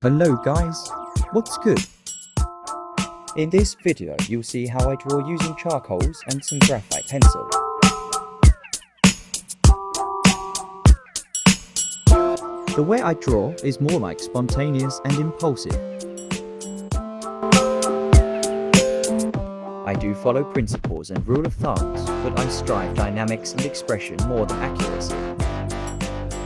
Hello guys, what's good? In this video you'll see how I draw using charcoals and some graphite pencil. The way I draw is more like spontaneous and impulsive. I do follow principles and rule of thumbs, but I strive dynamics and expression more than accuracy.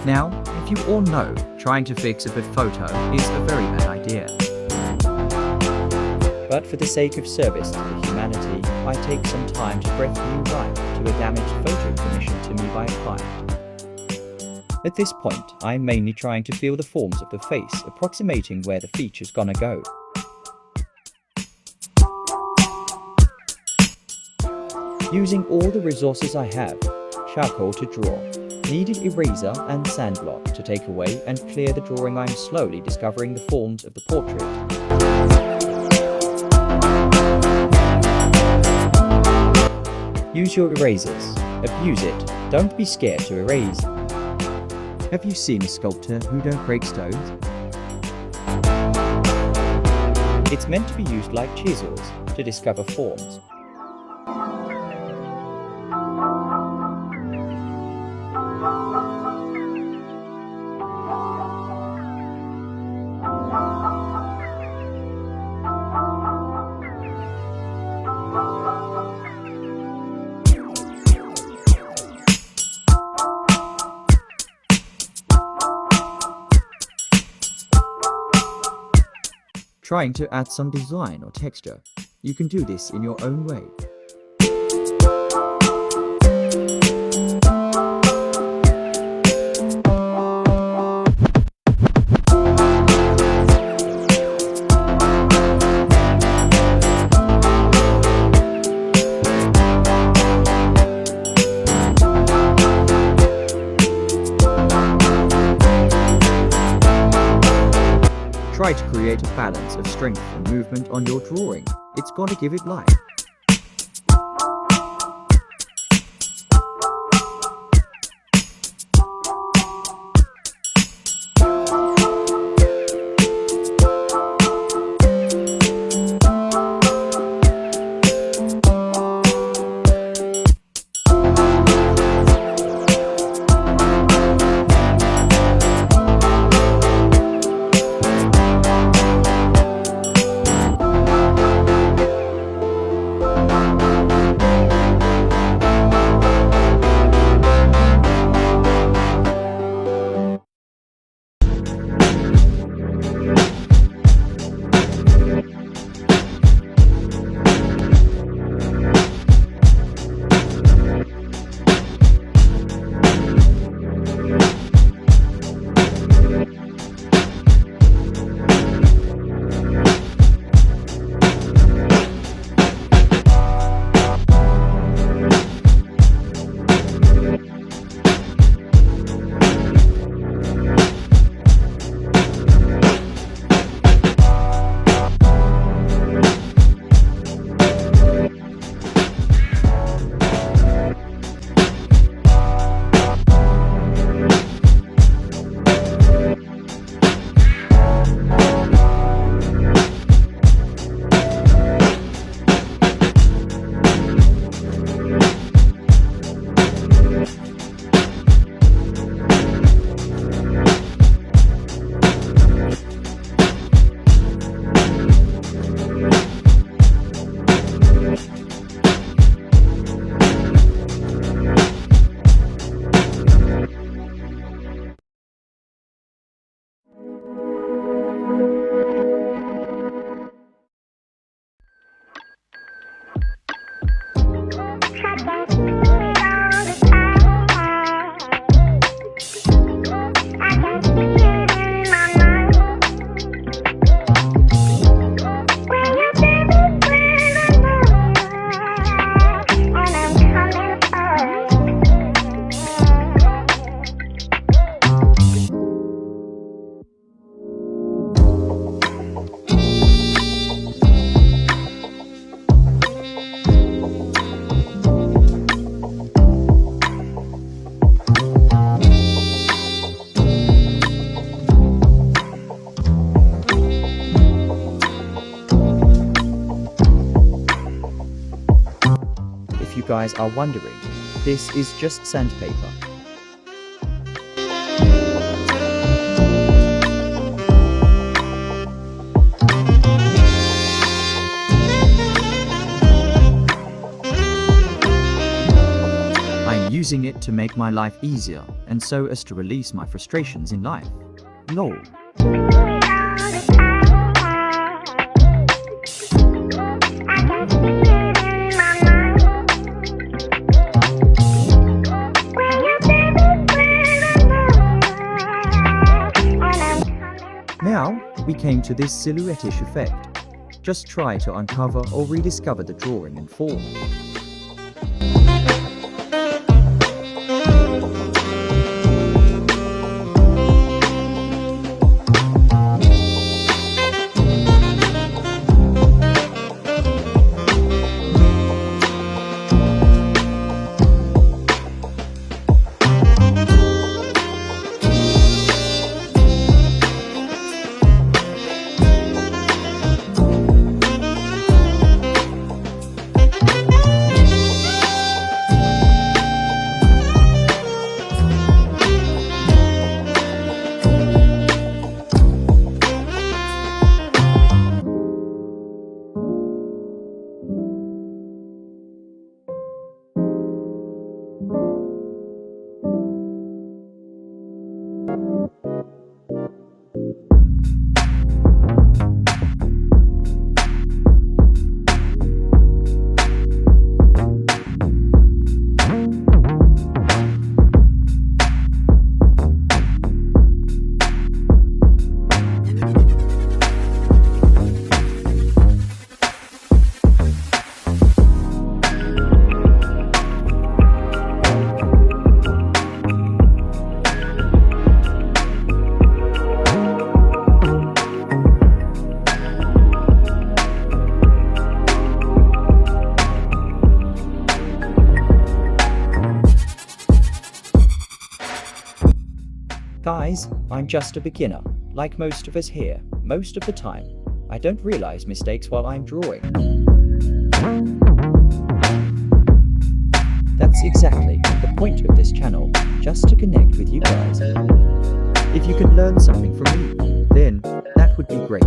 Now, if you all know, trying to fix a bad photo is a very bad idea. But for the sake of service to the humanity, I take some time to breathe new life to a damaged photo commissioned to me by a client. At this point, I'm mainly trying to feel the forms of the face, approximating where the feature's gonna go. Using all the resources I have, charcoal to draw, needed eraser and sandblock to take away and clear the drawing, I'm slowly discovering the forms of the portrait. Use your erasers. Abuse it. Don't be scared to erase. Have you seen a sculptor who don't break stones? It's meant to be used like chisels to discover forms. Trying to add some design or texture. You can do this in your own way. Try to create a balance of strength and movement on your drawing. It's gotta give it life. guys are wondering, this is just sandpaper. I'm using it to make my life easier and so as to release my frustrations in life. LOL. Now, we came to this silhouette-ish effect. Just try to uncover or rediscover the drawing and form. Guys, I'm just a beginner, like most of us here, most of the time. I don't realize mistakes while I'm drawing. That's exactly the point of this channel, just to connect with you guys. If you can learn something from me, then that would be great.